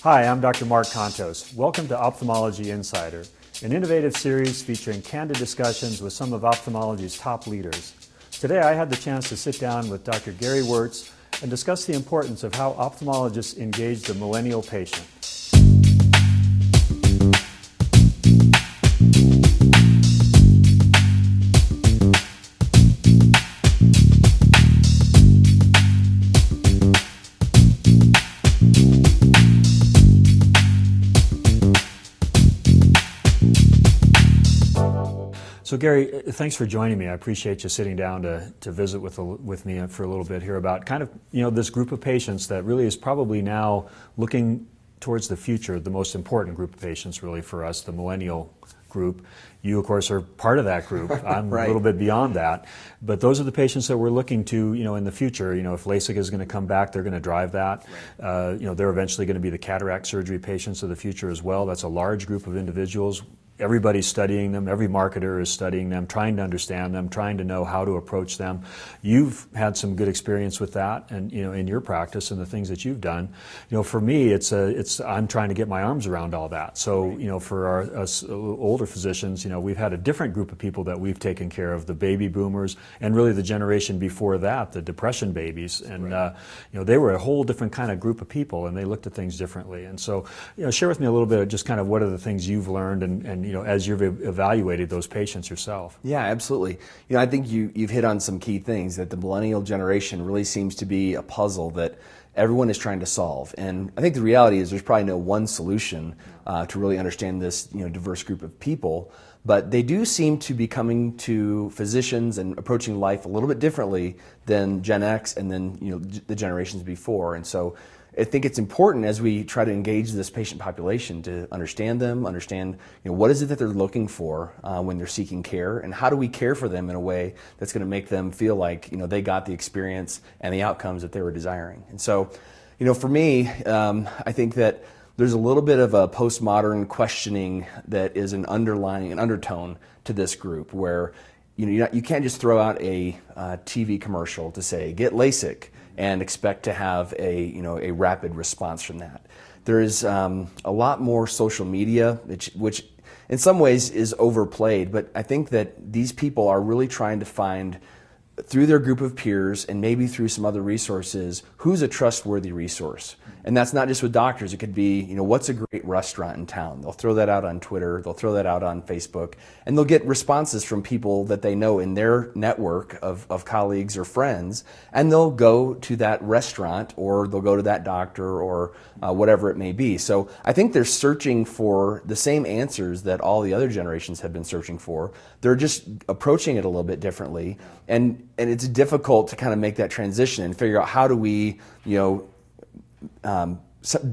Hi, I'm Dr. Mark Contos. Welcome to Ophthalmology Insider, an innovative series featuring candid discussions with some of ophthalmology's top leaders. Today I had the chance to sit down with Dr. Gary Wortz and discuss the importance of how ophthalmologists engage the millennial patient. So Gary, thanks for joining me. I appreciate you sitting down to visit with me for a little bit here about kind of, this group of patients that really is probably now looking towards the future, the most important group of patients really for us, the millennial group. You, of course, are part of that group. I'm Right. a little bit beyond that. But those are the patients that we're looking to, in the future. If LASIK is going to come back, they're going to drive that. Right. They're eventually going to be the cataract surgery patients of the future as well. That's a large group of individuals. Everybody's studying them. Every marketer is studying them, trying to understand them, trying to know how to approach them. You've had some good experience with that, and in your practice and the things that you've done. For me, I'm trying to get my arms around all that. So, for us older physicians, we've had a different group of people that we've taken care of, the baby boomers, and really the generation before that, the depression babies, and Right. they were a whole different kind of group of people, and they looked at things differently. And so, share with me a little bit of just kind of what are the things you've learned and as you've evaluated those patients yourself. Yeah, absolutely. I think you've hit on some key things, that the millennial generation really seems to be a puzzle that everyone is trying to solve. And I think the reality is there's probably no one solution to really understand this diverse group of people. But they do seem to be coming to physicians and approaching life a little bit differently than Gen X and then the generations before. And so I think it's important as we try to engage this patient population to understand them, understand what is it that they're looking for when they're seeking care, and how do we care for them in a way that's going to make them feel like they got the experience and the outcomes that they were desiring. And so, for me, I think that there's a little bit of a postmodern questioning that is an undertone to this group, where you can't just throw out a TV commercial to say get LASIK and expect to have a rapid response from that. There is a lot more social media, which in some ways is overplayed, but I think that these people are really trying to find, through their group of peers and maybe through some other resources, who's a trustworthy resource. And that's not just with doctors. It could be, what's a great restaurant in town? They'll throw that out on Twitter, they'll throw that out on Facebook, and they'll get responses from people that they know in their network of colleagues or friends, and they'll go to that restaurant or they'll go to that doctor or whatever it may be. So I think they're searching for the same answers that all the other generations have been searching for. They're just approaching it a little bit differently. And it's difficult to kind of make that transition and figure out how do we,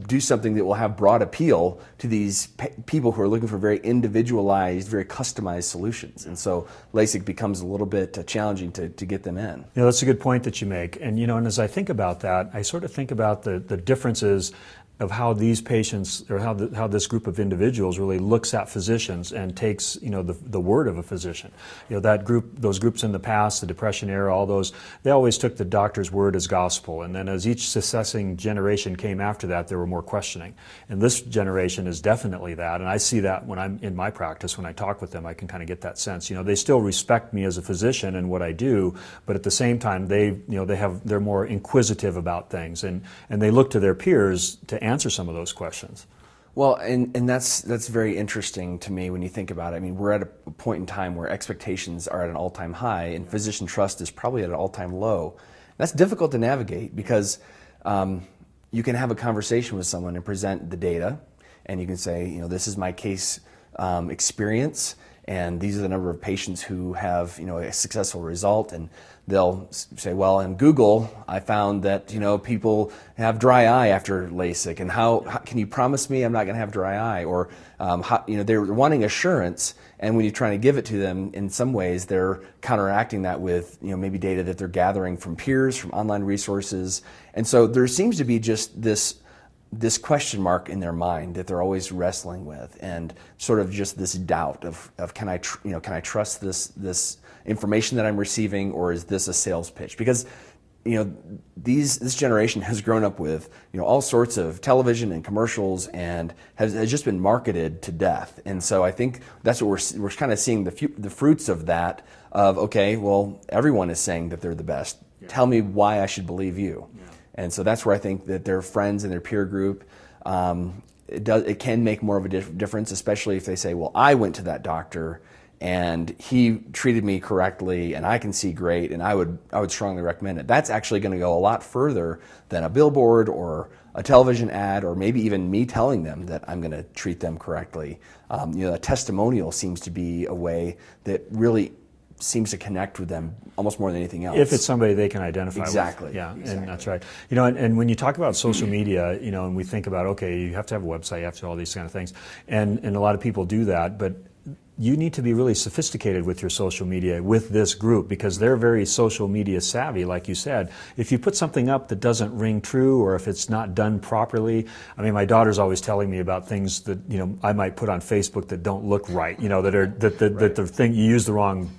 do something that will have broad appeal to these people who are looking for very individualized, very customized solutions. And so LASIK becomes a little bit challenging to get them in. That's a good point that you make. And, and as I think about that, I sort of think about the differences of how these patients, or how this group of individuals really looks at physicians and takes the word of a physician. Those groups in the past, the Depression era, all those, they always took the doctor's word as gospel. And then as each succeeding generation came after that, there were more questioning. And this generation is definitely that. And I see that when I'm in my practice, when I talk with them, I can kind of get that sense. They still respect me as a physician and what I do, but at the same time, they're more inquisitive about things, and they look to their peers to answer some of those questions. Well, and that's very interesting to me when you think about it. I mean, we're at a point in time where expectations are at an all-time high and physician trust is probably at an all-time low. That's difficult to navigate because you can have a conversation with someone and present the data, and you can say, this is my case experience, and these are the number of patients who have a successful result, and they'll say, well, in Google I found that people have dry eye after LASIK, and how can you promise me I'm not going to have dry eye? Or they're wanting assurance, and when you're trying to give it to them, in some ways they're counteracting that with maybe data that they're gathering from peers, from online resources, and so there seems to be just this question mark in their mind that they're always wrestling with, and sort of just this doubt of can I trust this information that I'm receiving, or is this a sales pitch? Because this generation has grown up with all sorts of television and commercials, and has just been marketed to death. And so I think that's what we're kind of seeing the fruits of that. Of okay, well, everyone is saying that they're the best. Yeah. Tell me why I should believe you. Yeah. And so that's where I think that their friends and their peer group, it can make more of a difference, especially if they say, well, I went to that doctor and he treated me correctly and I can see great, and I would strongly recommend it. That's actually going to go a lot further than a billboard or a television ad, or maybe even me telling them that I'm going to treat them correctly. A testimonial seems to be a way that really seems to connect with them almost more than anything else. If it's somebody they can identify exactly. with. Yeah, exactly. And that's right. And when you talk about social media, and we think about, okay, you have to have a website, you have to do all these kind of things, and a lot of people do that, but you need to be really sophisticated with your social media with this group, because they're very social media savvy, like you said. If you put something up that doesn't ring true, or if it's not done properly, I mean, my daughter's always telling me about things that I might put on Facebook that don't look right, that the thing, you use the wrong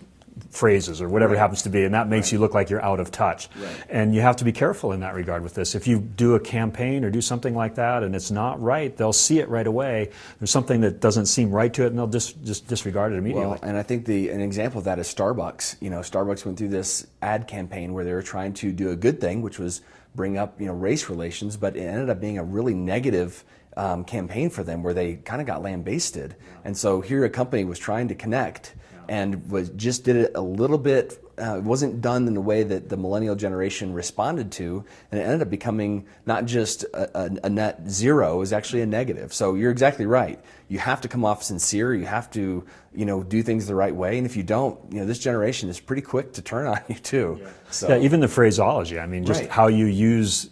phrases or whatever it happens to be, and that makes you look like you're out of touch. And you have to be careful in that regard with this. If you do a campaign or do something like that and it's not right, they'll see it right away. There's something that doesn't seem right to it, and they'll just disregard it immediately. Well, and I think an example of that is Starbucks. Starbucks went through this ad campaign where they were trying to do a good thing, which was bring up race relations, but it ended up being a really negative campaign for them, where they kind of got lambasted. And so here a company was trying to connect, and just did it a little bit. It wasn't done in a way that the millennial generation responded to, and it ended up becoming not just a net zero, it was actually a negative. So you're exactly right. You have to come off sincere. You have to, do things the right way. And if you don't, this generation is pretty quick to turn on you too. Yeah. So. Yeah, even the phraseology. I mean, just how you use,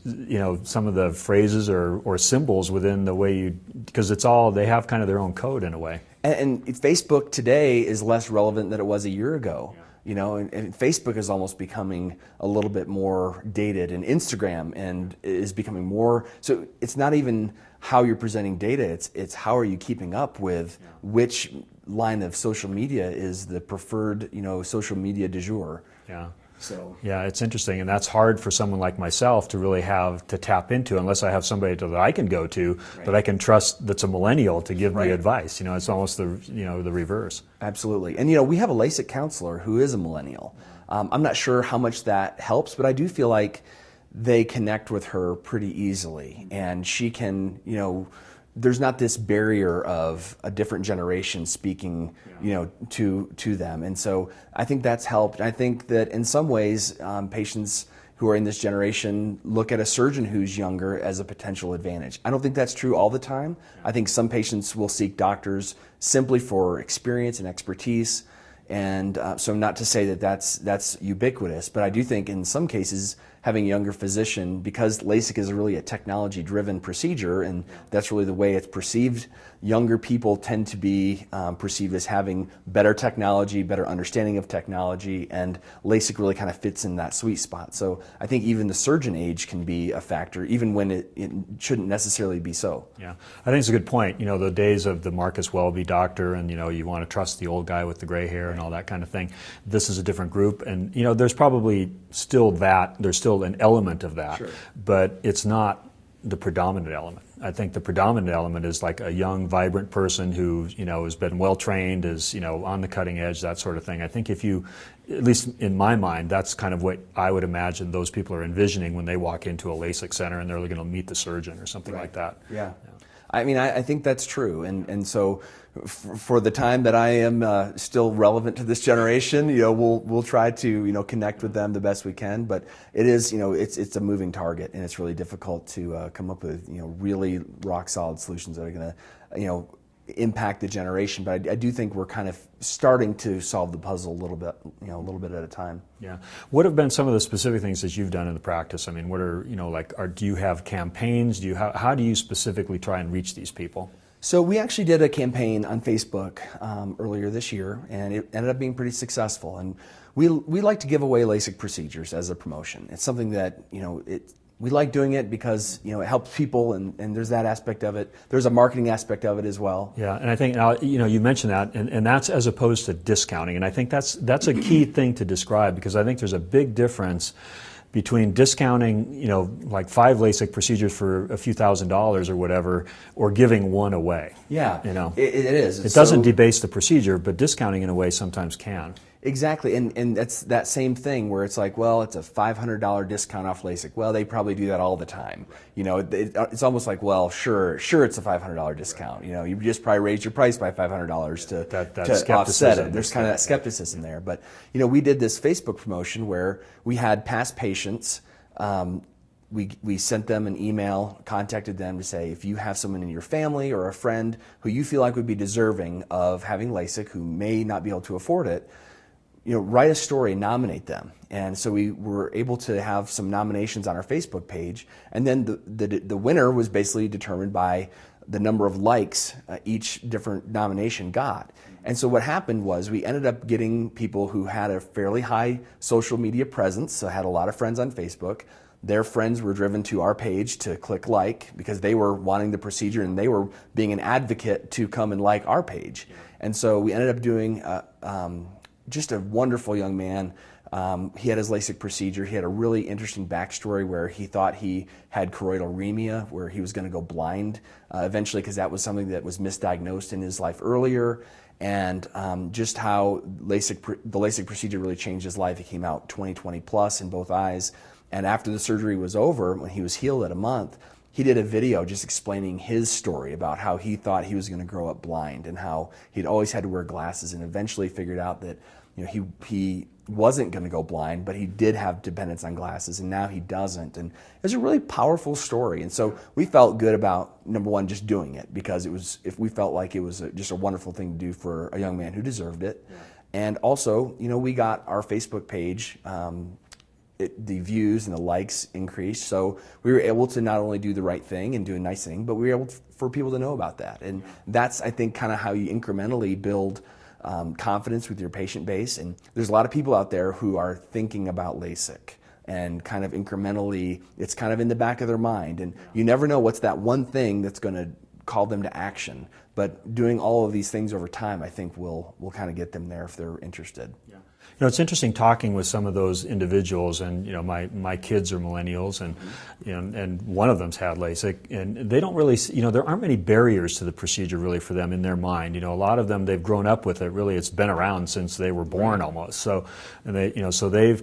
some of the phrases or symbols within the way because they have kind of their own code in a way. And Facebook today is less relevant than it was a year ago. And Facebook is almost becoming a little bit more dated, and Instagram is becoming more. So it's not even how you're presenting data; it's how are you keeping up with which line of social media is the preferred, social media du jour. Yeah. So yeah, it's interesting, and that's hard for someone like myself to really have to tap into, unless I have somebody that I can go to that I can trust, that's a millennial, to give me advice. It's almost the reverse. Absolutely, and we have a LASIK counselor who is a millennial. I'm not sure how much that helps, but I do feel like they connect with her pretty easily, and she can, there's not this barrier of a different generation speaking, to them. And so I think that's helped. I think that in some ways, patients who are in this generation look at a surgeon who's younger as a potential advantage. I don't think that's true all the time. I think some patients will seek doctors simply for experience and expertise. And so not to say that that's ubiquitous, but I do think in some cases having a younger physician, because LASIK is really a technology-driven procedure, and that's really the way it's perceived, younger people tend to be perceived as having better technology, better understanding of technology, and LASIK really kind of fits in that sweet spot. So I think even the surgeon age can be a factor, even when it shouldn't necessarily be so. Yeah, I think it's a good point. The days of the Marcus Welby doctor, and you want to trust the old guy with the gray hair and all that kind of thing. This is a different group, and there's probably still there's still an element of that, but it's not the predominant element. I think the predominant element is like a young, vibrant person who has been well trained, is on the cutting edge, that sort of thing. I think if you, at least in my mind, that's kind of what I would imagine those people are envisioning when they walk into a LASIK center and they're going to meet the surgeon or something like that. Yeah. I mean, I think that's true, and so for the time that I am still relevant to this generation, we'll try to connect with them the best we can. But it is it's a moving target, and it's really difficult to come up with really rock solid solutions that are going to impact the generation. But I do think we're kind of starting to solve the puzzle a little bit at a time. Yeah. What have been some of the specific things that you've done in the practice? I mean, what are do you have campaigns? How do you specifically try and reach these people? So we actually did a campaign on Facebook earlier this year, and it ended up being pretty successful. And we like to give away LASIK procedures as a promotion. It's something that we like doing it because it helps people, and there's that aspect of it. There's a marketing aspect of it as well. Yeah, and I think you mentioned that, and that's as opposed to discounting, and I think that's a key thing to describe, because I think there's a big difference between discounting, like 5 LASIK procedures for a few $1,000s or whatever, or giving one away. Yeah, it is. It doesn't debase the procedure, but discounting in a way sometimes can. Exactly, and that's that same thing where it's like, well, it's a $500 discount off LASIK. Well, they probably do that all the time. It's almost like, well, sure, it's a $500 discount. You just probably raised your price by $500 to offset it. There's kind of that skepticism there. But we did this Facebook promotion where we had past patients. We sent them an email, contacted them to say, if you have someone in your family or a friend who you feel like would be deserving of having LASIK who may not be able to afford it, write a story, nominate them. And so we were able to have some nominations on our Facebook page, and then the winner was basically determined by the number of likes each different nomination got. And so what happened was we ended up getting people who had a fairly high social media presence, so had a lot of friends on Facebook. Their friends were driven to our page to click like because they were wanting the procedure and they were being an advocate to come and like our page. And so we ended up doing just a wonderful young man. He had his LASIK procedure. He had a really interesting backstory where he thought he had choroideremia, where he was going to go blind eventually because that was something that was misdiagnosed in his life earlier. And just how the LASIK procedure really changed his life. He came out 20/20 plus in both eyes. And after the surgery was over, when he was healed at a month, he did a video just explaining his story about how he thought he was going to grow up blind and how he'd always had to wear glasses and eventually figured out that he wasn't going to go blind, but he did have dependence on glasses, and now he doesn't. And it's a really powerful story. And so we felt good about, number one, just doing it because if we felt like it was just a wonderful thing to do for a young man who deserved it. Yeah. And also, we got our Facebook page, the views and the likes increased, so we were able to not only do the right thing and do a nice thing, but we were able for people to know about that. And that's, I think, kind of how you incrementally build confidence with your patient base. And there's a lot of people out there who are thinking about LASIK and kind of incrementally, it's kind of in the back of their mind. And you never know what's that one thing that's going to call them to action. But doing all of these things over time, I think will kind of get them there if they're interested. Yeah. It's interesting talking with some of those individuals, and my kids are millennials, and and one of them's had LASIK, and they don't really, there aren't many barriers to the procedure really for them in their mind. A lot of them, they've grown up with it. Really, it's been around since they were born almost. So, and they, so they've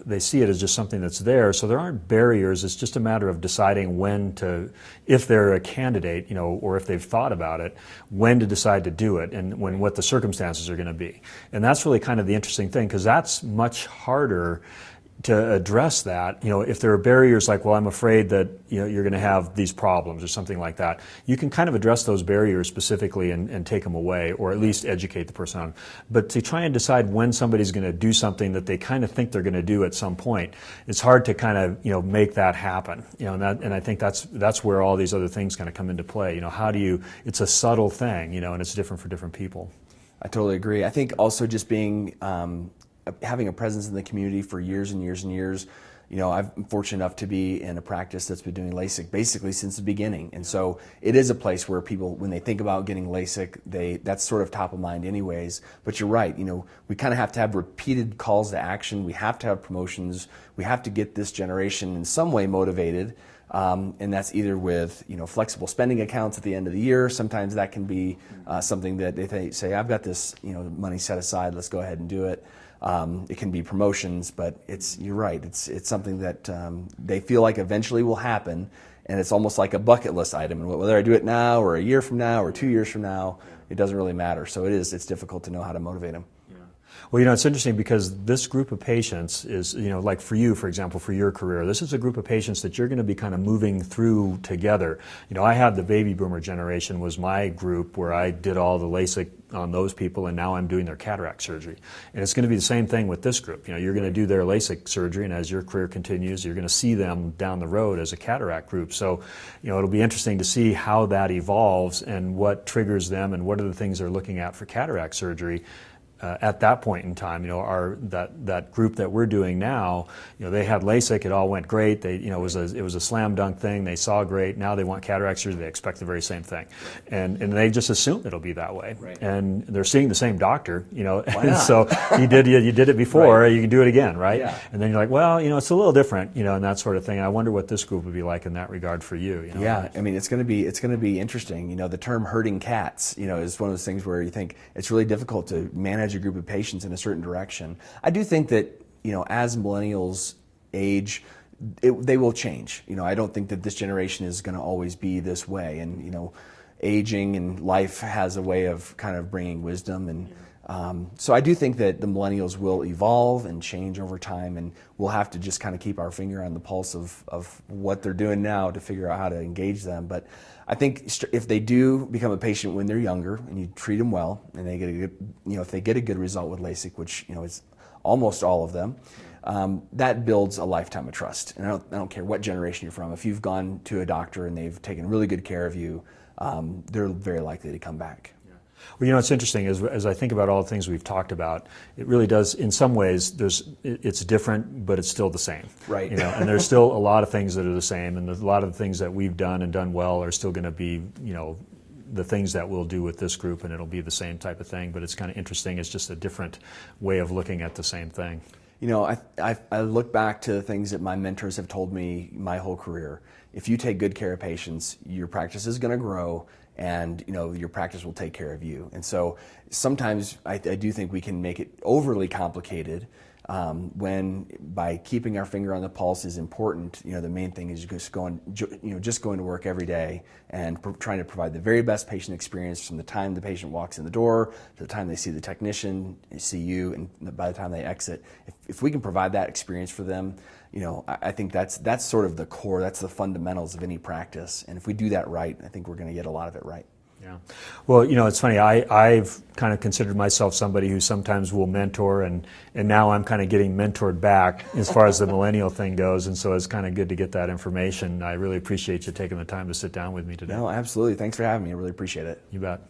they see it as just something that's there. So there aren't barriers. It's just a matter of deciding if they're a candidate, or if they've thought about it, when to decide to do it, and what the circumstances are going to be. And that's really kind of the interesting thing, because that's much harder to address that. If there are barriers like, well, I'm afraid that you're going to have these problems or something like that, you can kind of address those barriers specifically and take them away, or at least educate the person on. But to try and decide when somebody's going to do something that they kind of think they're going to do at some point, it's hard to kind of make that happen. And I think that's where all these other things kind of come into play. How do you? It's a subtle thing, and it's different for different people. I totally agree. I think also just being having a presence in the community for years and years and years. I'm fortunate enough to be in a practice that's been doing LASIK basically since the beginning. And so it is a place where people, when they think about getting LASIK, that's sort of top of mind anyways. But you're right, we kind of have to have repeated calls to action. We have to have promotions. We have to get this generation in some way motivated. And that's either with flexible spending accounts at the end of the year. Sometimes that can be something that they say, I've got this money set aside, let's go ahead and do it. It can be promotions, but you're right. It's something that they feel like eventually will happen, and it's almost like a bucket list item. And whether I do it now or a year from now or 2 years from now, it doesn't really matter. So it's difficult to know how to motivate them. Well, it's interesting because this group of patients is, like for you, for example, for your career, this is a group of patients that you're going to be kind of moving through together. I had the baby boomer generation was my group where I did all the LASIK on those people, and now I'm doing their cataract surgery. And it's going to be the same thing with this group. You're going to do their LASIK surgery, and as your career continues, you're going to see them down the road as a cataract group. So, it'll be interesting to see how that evolves and what triggers them and what are the things they're looking at for cataract surgery. at that point in time, that group that we're doing now, they had LASIK, it all went great. It was a slam dunk thing. They saw great. Now they want cataract surgery. They expect the very same thing, and they just assume it'll be that way. Right. And they're seeing the same doctor, not? So you did it before, Right. You can do it again, right? Yeah. And then you're like, well, it's a little different, and that sort of thing. I wonder what this group would be like in that regard for you. Yeah, I mean, it's going to be interesting. The term herding cats, is one of those things where you think it's really difficult to manage a group of patients in a certain direction. I do think that, as millennials age, they will change. I don't think that this generation is going to always be this way. And, aging and life has a way of kind of bringing wisdom. And so I do think that the millennials will evolve and change over time, and we'll have to just kind of keep our finger on the pulse of what they're doing now to figure out how to engage them. But I think if they do become a patient when they're younger and you treat them well, and they get a good, if they get a good result with LASIK, which is almost all of them, that builds a lifetime of trust. And I don't care what generation you're from. If you've gone to a doctor and they've taken really good care of you, they're very likely to come back. Well, it's interesting as I think about all the things we've talked about. It really does, in some ways, it's different, but it's still the same. Right. And there's still a lot of things that are the same, and a lot of the things that we've done and done well are still going to be, the things that we'll do with this group, and it'll be the same type of thing. But it's kind of interesting. It's just a different way of looking at the same thing. I look back to things that my mentors have told me my whole career. If you take good care of patients, your practice is going to grow, and your practice will take care of you. And so sometimes I do think we can make it overly complicated when by keeping our finger on the pulse is important. The main thing is just going to work every day and trying to provide the very best patient experience from the time the patient walks in the door to the time they see the technician, see you, and by the time they exit. If we can provide that experience for them, I think that's sort of the core, that's the fundamentals of any practice. And if we do that right, I think we're going to get a lot of it right. Yeah. Well, it's funny. I've kind of considered myself somebody who sometimes will mentor, and now I'm kind of getting mentored back as far as the millennial thing goes. And so it's kind of good to get that information. I really appreciate you taking the time to sit down with me today. No, absolutely. Thanks for having me. I really appreciate it. You bet.